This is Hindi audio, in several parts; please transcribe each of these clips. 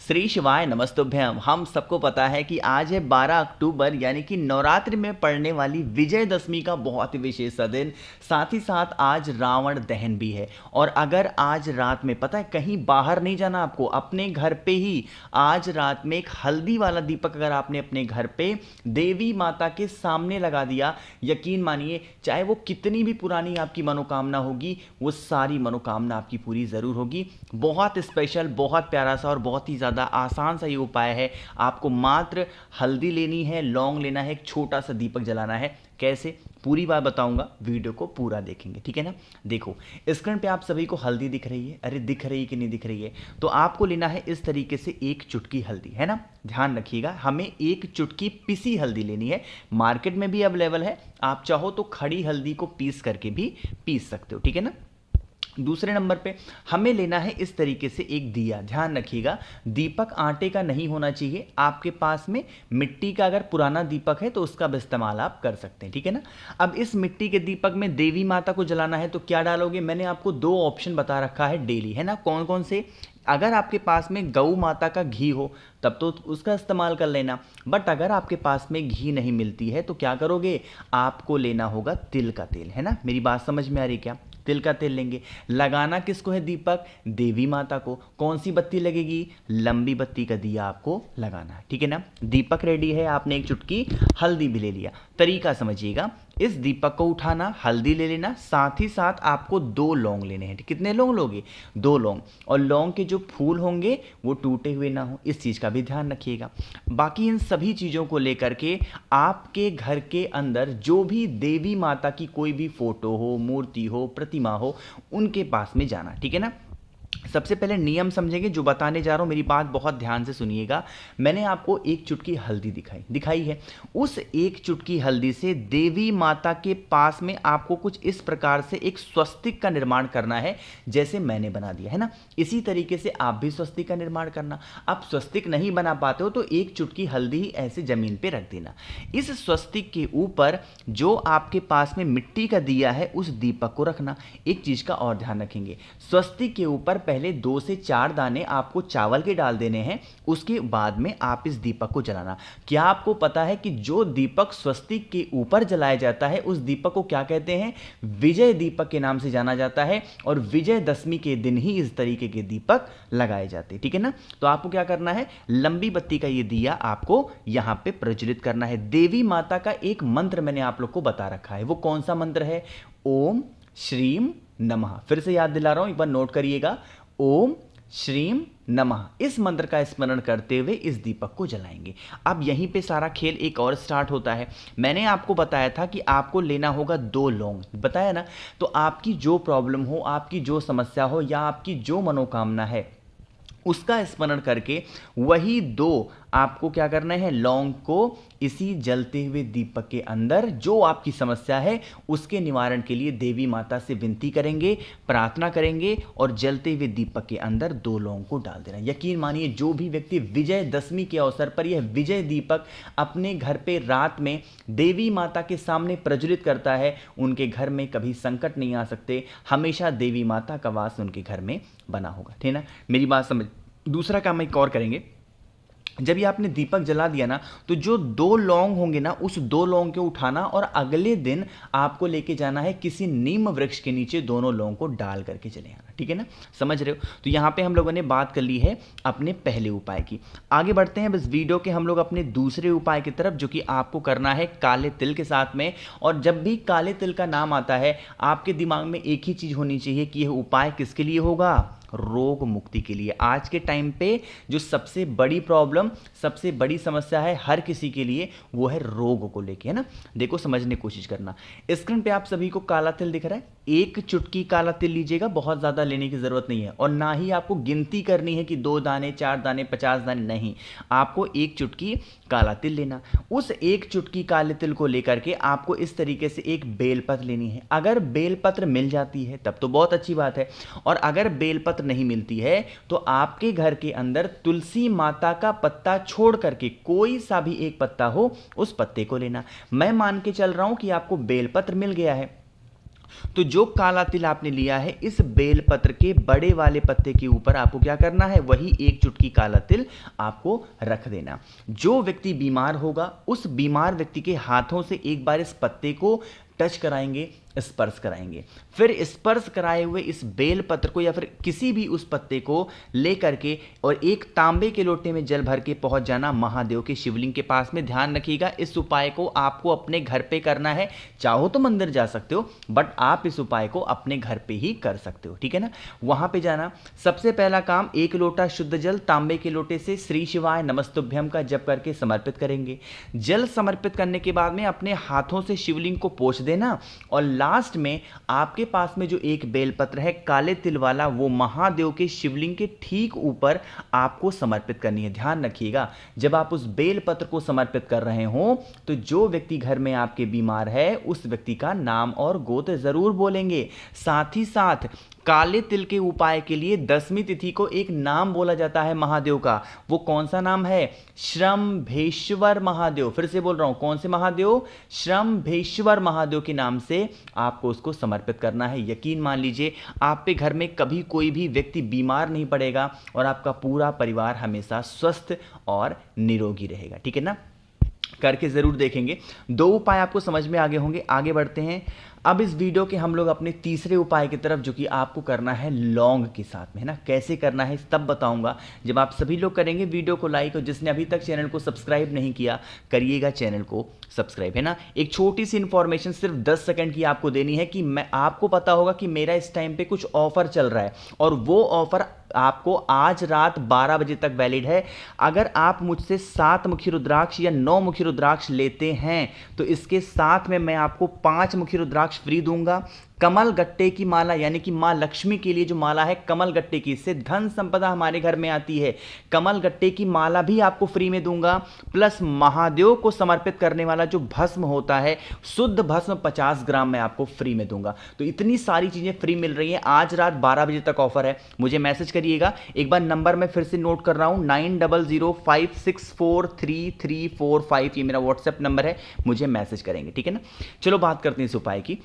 श्री शिवाय नमस्तुभ्यम। हम सबको पता है कि आज है 12 अक्टूबर यानी कि नवरात्रि में पड़ने वाली विजयदशमी का बहुत ही विशेष सा दिन। साथ ही साथ आज रावण दहन भी है। और अगर आज रात में पता है कहीं बाहर नहीं जाना आपको, अपने घर पे ही आज रात में एक हल्दी वाला दीपक अगर आपने अपने घर पे देवी माता के सामने लगा दिया, यकीन मानिए चाहे वो कितनी भी पुरानी आपकी मनोकामना होगी वो सारी मनोकामना आपकी पूरी ज़रूर होगी। बहुत स्पेशल, बहुत प्यारा सा और बहुत ही ज़्यादा आसान सा ये उपाय है। आपको मात्र हल्दी लेनी है, लौंग लेना है, एक छोटा सा दीपक जलाना है। कैसे, पूरी बात बताऊंगा, वीडियो को पूरा देखेंगे, ठीक है ना। देखो स्क्रीन पे आप सभी को हल्दी दिख रही है, अरे दिख रही है कि नहीं दिख रही है। तो आपको लेना है इस तरीके से एक चुटकी हल्दी, है ना। ध्यान रखिएगा, हमें एक चुटकी पिसी हल्दी लेनी है। मार्केट में भी अवेलेबल है, आप चाहो तो खड़ी हल्दी को पीस करके भी पीस सकते हो, ठीक है ना। दूसरे नंबर पे हमें लेना है इस तरीके से एक दिया। ध्यान रखिएगा, दीपक आटे का नहीं होना चाहिए। आपके पास में मिट्टी का अगर पुराना दीपक है तो उसका भी इस्तेमाल आप कर सकते हैं, ठीक है ना। अब इस मिट्टी के दीपक में देवी माता को जलाना है तो क्या डालोगे, मैंने आपको दो ऑप्शन बता रखा है डेली, है ना। कौन कौन से, अगर आपके पास में गौ माता का घी हो तब तो उसका इस्तेमाल कर लेना। बट अगर आपके पास में घी नहीं मिलती है तो क्या करोगे, आपको लेना होगा तिल का तेल, है ना। मेरी बात समझ में आ रही क्या। तिल का तेल लेंगे, लगाना किसको है दीपक, देवी माता को। कौन सी बत्ती लगेगी, लंबी बत्ती का दिया आपको लगाना है, ठीक है ना। दीपक रेडी है, आपने एक चुटकी हल्दी भी ले लिया। तरीका समझिएगा, इस दीपक को उठाना, हल्दी ले लेना, साथ ही साथ आपको दो लौंग लेने हैं। कितने लौंग लोगे, दो लौंग। और लौंग के जो फूल होंगे वो टूटे हुए ना हो, इस चीज़ का भी ध्यान रखिएगा। बाकी इन सभी चीज़ों को लेकर के आपके घर के अंदर जो भी देवी माता की कोई भी फोटो हो, मूर्ति हो, प्रतिमा हो, उनके पास में जाना, ठीक है ना। सबसे पहले नियम समझेंगे, जो बताने जा रहा हूं मेरी बात बहुत ध्यान से सुनिएगा। मैंने आपको एक चुटकी हल्दी दिखाई है। उस एक चुटकी हल्दी से देवी माता के पास में आपको कुछ इस प्रकार से एक स्वस्तिक का निर्माण करना है, जैसे मैंने बना दिया है ना। इसी तरीके से आप भी स्वस्तिक का निर्माण करना। आप स्वस्तिक नहीं बना पाते हो तो एक चुटकी हल्दी ही ऐसे जमीन पे रख देना। इस स्वस्तिक के ऊपर जो आपके पास में मिट्टी का दिया है उस दीपक को रखना। एक चीज का और ध्यान रखेंगे, स्वस्तिक के ऊपर पहले 2 से 4 दाने आपको चावल के डाल देने हैं, उसके बाद में आप इस दीपक को जलाना। क्या आपको पता है कि जो दीपक स्वस्तिक के ऊपर जलाया जाता है उस दीपक को क्या कहते हैं, विजय दीपक के नाम से जाना जाता है। और विजयदशमी के दिन ही इस तरीके के दीपक लगाए जाते हैं, ठीक है ना। तो आपको क्या करना है, लंबी बत्ती का ये दिया आपको यहां पे प्रज्वलित करना है। देवी माता का एक मंत्र मैंने आप लोग को बता रखा है, वो कौन सा मंत्र है, ओम श्रीम नमः। फिर से याद दिला रहा हूं, एक बार नोट करिएगा, ओम श्रीम नमः। इस मंत्र का स्मरण करते हुए इस दीपक को जलाएंगे। अब यहीं पे सारा खेल एक और स्टार्ट होता है। मैंने आपको बताया था कि आपको लेना होगा 2 लौंग, बताया ना। तो आपकी जो प्रॉब्लम हो, आपकी जो समस्या हो या आपकी जो मनोकामना है उसका स्मरण करके वही 2 आपको क्या करना है, लौंग को इसी जलते हुए दीपक के अंदर जो आपकी समस्या है उसके निवारण के लिए देवी माता से विनती करेंगे, प्रार्थना करेंगे और जलते हुए दीपक के अंदर 2 लौंग को डाल देना। यकीन मानिए जो भी व्यक्ति विजयदशमी के अवसर पर यह विजय दीपक अपने घर पे रात में देवी माता के सामने प्रज्वलित करता है, उनके घर में कभी संकट नहीं आ सकते, हमेशा देवी माता का वास उनके घर में बना होगा, ठीक है ना। मेरी बात समझ। दूसरा काम एक और करेंगे, जब ये आपने दीपक जला दिया ना तो जो 2 लौंग होंगे ना उस 2 लौंग को उठाना और अगले दिन आपको लेके जाना है किसी नीम वृक्ष के नीचे, दोनों लौंग को डाल करके चले आना, ठीक है ना। समझ रहे हो। तो यहां पे हम लोगों ने बात कर ली है अपने पहले उपाय की। आगे बढ़ते हैं बस वीडियो के हम लोग अपने दूसरे उपाय की तरफ, जो कि आपको करना है काले तिल के साथ में। और जब भी काले तिल का नाम आता है आपके दिमाग में एक ही चीज होनी चाहिए कि यह उपाय किसके लिए होगा, रोग मुक्ति के लिए। आज के टाइम पे जो सबसे बड़ी प्रॉब्लम, सबसे बड़ी समस्या है हर किसी के लिए, वो है रोग को लेके, है ना। देखो समझने की कोशिश करना, स्क्रीन पे आप सभी को काला तिल दिख रहा है। एक चुटकी काला तिल लीजिएगा, बहुत ज्यादा लेने की जरूरत नहीं है। और ना ही आपको गिनती करनी है कि 2 दाने 4 दाने 50 दाने, नहीं, आपको एक चुटकी काला तिल लेना। उस एक चुटकी काले तिल को लेकर के आपको इस तरीके से एक बेलपत्र लेनी है। अगर बेलपत्र मिल जाती है तब तो बहुत अच्छी बात है, और अगर बेलपत्र नहीं मिलती है तो आपके घर के अंदर तुलसी माता का पत्ता छोड़ करके कोई सा भी एक पत्ता हो उस पत्ते को लेना। मैं मान के चल रहा हूं कि आपको बेलपत्र मिल गया है, तो जो काला तिल आपने लिया है, इस बेलपत्र के बड़े वाले पत्ते के ऊपर आपको क्या करना है, वही एक चुटकी काला तिल आपको रख देना। जो व्यक्ति बीमार होगा उस बीमार व्यक्ति के हाथों से एक बार इस पत्ते को टच कराएंगे, स्पर्श कराएंगे। फिर स्पर्श कराए हुए इस बेल पत्र को या फिर किसी भी उस पत्ते को ले करके और एक तांबे के लोटे में जल भर के पहुंच जाना महादेव के शिवलिंग के पास में। ध्यान रखिएगा, इस उपाय को आपको अपने घर पे करना है। चाहो तो मंदिर जा सकते हो, बट आप इस उपाय को अपने घर पे ही कर सकते हो, ठीक है ना। वहां पे जाना, सबसे पहला काम, एक लोटा शुद्ध जल तांबे के लोटे से श्री शिवाय नमस्तुभ्यम का जप करके समर्पित करेंगे। जल समर्पित करने के बाद में अपने हाथों से शिवलिंग को पोंछ देना और लास्ट में आपके पास में जो एक बेलपत्र है काले तिल वाला, वो महादेव के शिवलिंग के ठीक ऊपर आपको समर्पित करनी है। ध्यान रखिएगा, जब आप उस बेलपत्र को समर्पित कर रहे हो तो जो व्यक्ति घर में आपके बीमार है उस व्यक्ति का नाम और गोत्र जरूर बोलेंगे। साथ ही साथ काले तिल के उपाय के लिए 10वीं तिथि को एक नाम बोला जाता है महादेव का। वो कौन सा नाम है? श्रम्भेश्वर महादेव। फिर से बोल रहा हूं, कौन से महादेव? श्रम्भेश्वर महादेव के नाम से आपको उसको समर्पित करना है। यकीन मान लीजिए, आप पे घर में कभी कोई भी व्यक्ति बीमार नहीं पड़ेगा और आपका पूरा परिवार हमेशा स्वस्थ और निरोगी रहेगा, ठीक है ना। करके जरूर देखेंगे। 2 उपाय आपको समझ में आ गए होंगे। आगे बढ़ते हैं। अब इस वीडियो के हम लोग अपने तीसरे उपाय की तरफ, जो कि आपको करना है लौंग के साथ में, है ना। कैसे करना है तब बताऊंगा जब आप सभी लोग करेंगे वीडियो को लाइक, और जिसने अभी तक चैनल को सब्सक्राइब नहीं किया करिएगा चैनल को सब्सक्राइब, है ना। एक छोटी सी इंफॉर्मेशन सिर्फ 10 सेकंड की आपको देनी है कि मैं आपको पता होगा कि मेरा इस टाइम पे कुछ ऑफर चल रहा है और वो ऑफर आपको आज रात 12 बजे तक वैलिड है। अगर आप मुझसे 7 मुखी रुद्राक्ष या 9 मुखी रुद्राक्ष लेते हैं तो इसके साथ में मैं आपको 5 मुखी रुद्राक्ष फ्री दूंगा। कमल गट्टे की माला, यानी कि मां लक्ष्मी के लिए जो माला है कमल गट्टे की, इससे धन संपदा हमारे घर में आती है। कमल गट्टे की माला भी आपको फ्री में दूंगा, प्लस महादेव को समर्पित करने वाला जो भस्म होता है, शुद्ध भस्म 50 ग्राम मैं आपको फ्री में दूंगा। तो इतनी सारी चीजें फ्री मिल रही हैं। आज रात 12 बजे तक ऑफर है। मुझे मैसेज करिएगा। एक बार नंबर मैं फिर से नोट कर रहा हूं, 9005643345, ये मेरा व्हाट्सएप नंबर है। मुझे मैसेज करेंगे, ठीक है ना। चलो बात करते हैं इस उपाय की।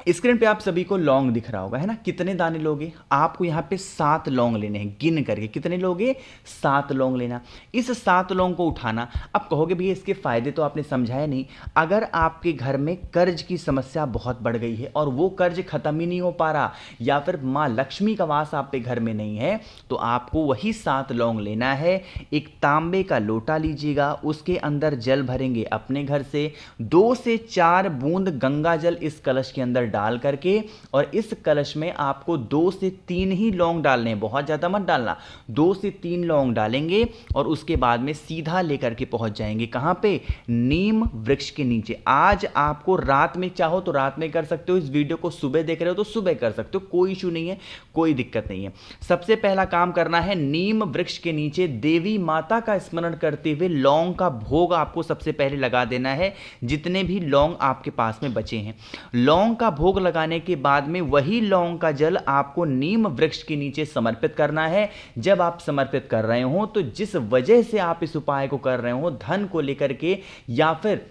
स्क्रीन पे आप सभी को लौंग दिख रहा होगा, है ना। कितने दाने लोगे? आपको यहाँ पे 7 लौंग लेने हैं। गिन करके कितने लोगे? 7 लौंग लेना। इस 7 लौंग को उठाना। अब कहोगे भैया इसके फायदे तो आपने समझाया नहीं। अगर आपके घर में कर्ज की समस्या बहुत बढ़ गई है और वो कर्ज खत्म ही नहीं हो पा रहा, या फिर माँ लक्ष्मी का वास आप पे घर में नहीं है, तो आपको वही 7 लौंग लेना है। एक तांबे का लोटा लीजिएगा, उसके अंदर जल भरेंगे अपने घर से। 2 से 4 बूंद गंगा जल इस कलश के अंदर डाल करके, और इस कलश में आपको 2 से 3 ही लौंग डालने हैं, बहुत ज्यादा मत डालना। 2 से 3 लौंग डालेंगे और उसके बाद में सीधा लेकर के पहुंच जाएंगे कहां पे? नीम वृक्ष के नीचे। आज आपको रात में, चाहो तो रात में कर सकते हो, इस वीडियो को सुबह देख रहे हो तो सुबह कर सकते हो, कोई इशू नहीं है, कोई दिक्कत नहीं है। सबसे पहला काम करना है, नीम वृक्ष के नीचे देवी माता का स्मरण करते हुए लौंग का भोग आपको सबसे पहले लगा देना है, जितने भी लौंग आपके पास में बचे हैं। लौंग का भोग लगाने के बाद में वही लौंग का जल आपको नीम वृक्ष के नीचे समर्पित करना है। जब आप समर्पित कर रहे हो तो जिस वजह से आप इस उपाय को कर रहे हो, धन को लेकर के या फिर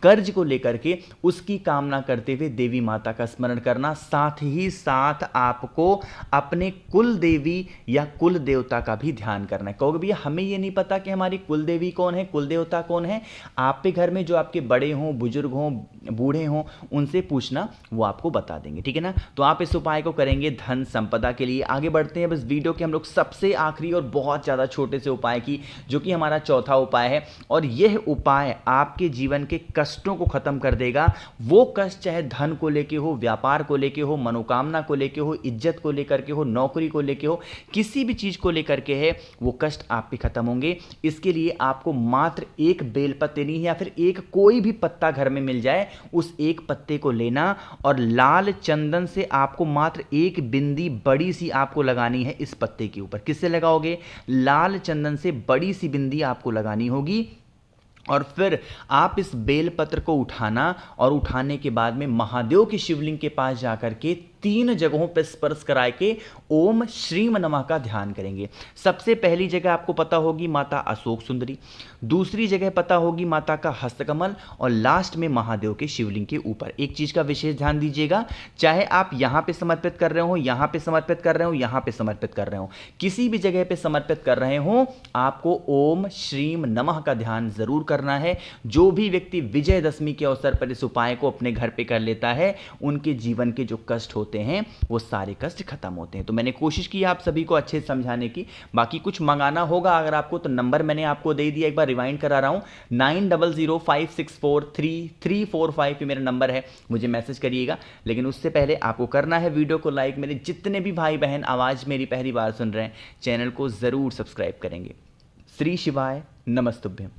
कर्ज को लेकर के, उसकी कामना करते हुए देवी माता का स्मरण करना। साथ ही साथ आपको अपने कुल देवी या कुल देवता का भी ध्यान करना है। कहोगे भैया हमें ये नहीं पता कि हमारी कुल देवी कौन है, कुल देवता कौन है। आप पे घर में जो आपके बड़े हों, बुजुर्ग हों, बूढ़े हों, उनसे पूछना, वो आपको बता देंगे, ठीक है ना। तो आप इस उपाय को करेंगे धन संपदा के लिए। आगे बढ़ते हैं। बस वीडियो के हम लोग सबसे आखिरी और बहुत ज़्यादा छोटे से उपाय की, जो कि हमारा चौथा उपाय है, और यह उपाय आपके जीवन के कष्टों को खत्म कर देगा। वो कष्ट चाहे धन को लेके हो, व्यापार को लेके हो, मनोकामना को लेके हो, इज्जत को लेकर के हो, नौकरी को लेके हो, किसी भी चीज को लेकर के है, वो कष्ट आप पे खत्म होंगे। इसके लिए आपको मात्र एक बेलपत्ते नहीं है, या फिर एक कोई भी पत्ता घर में मिल जाए, उस एक पत्ते को लेना और लाल चंदन से आपको मात्र एक बिंदी बड़ी सी आपको लगानी है इस पत्ते के ऊपर। किससे लगाओगे? लाल चंदन से बड़ी सी बिंदी आपको लगानी होगी। और फिर आप इस बेलपत्र को उठाना, और उठाने के बाद में महादेव के शिवलिंग के पास जाकर के 3 जगहों पर स्पर्श कराए के ओम श्रीम नमः का ध्यान करेंगे। सबसे पहली जगह आपको पता होगी माता अशोक सुंदरी, दूसरी जगह पता होगी माता का हस्तकमल, और लास्ट में महादेव के शिवलिंग के ऊपर। एक चीज का विशेष ध्यान दीजिएगा, चाहे आप यहां पे समर्पित कर रहे हो, यहां पे समर्पित कर रहे हो, यहां पे समर्पित कर रहे हो, किसी भी जगह पे समर्पित कर रहे हो, आपको ओम श्रीम नमः का ध्यान जरूर करना है। जो भी व्यक्ति विजयदशमी के अवसर पर इस उपाय को अपने घर पे कर लेता है, उनके जीवन के जो कष्ट होते हैं वो सारे कष्ट खत्म होते हैं। तो मैंने कोशिश की आप सभी को अच्छे से समझाने की। बाकी कुछ मंगाना होगा अगर आपको तो नंबर मैंने आपको दे दिया, एक बार रिवाइंड करा रहा हूं, 9005643345 पे मेरा नंबर है, मुझे मैसेज करिएगा। लेकिन उससे पहले आपको करना है वीडियो को लाइक। मेरे जितने भी भाई बहन आवाज़ मेरी पहली बार सुन रहे हैं, चैनल को ज़रूर सब्सक्राइब करेंगे। श्री शिवाय नमस्तुभ्यम।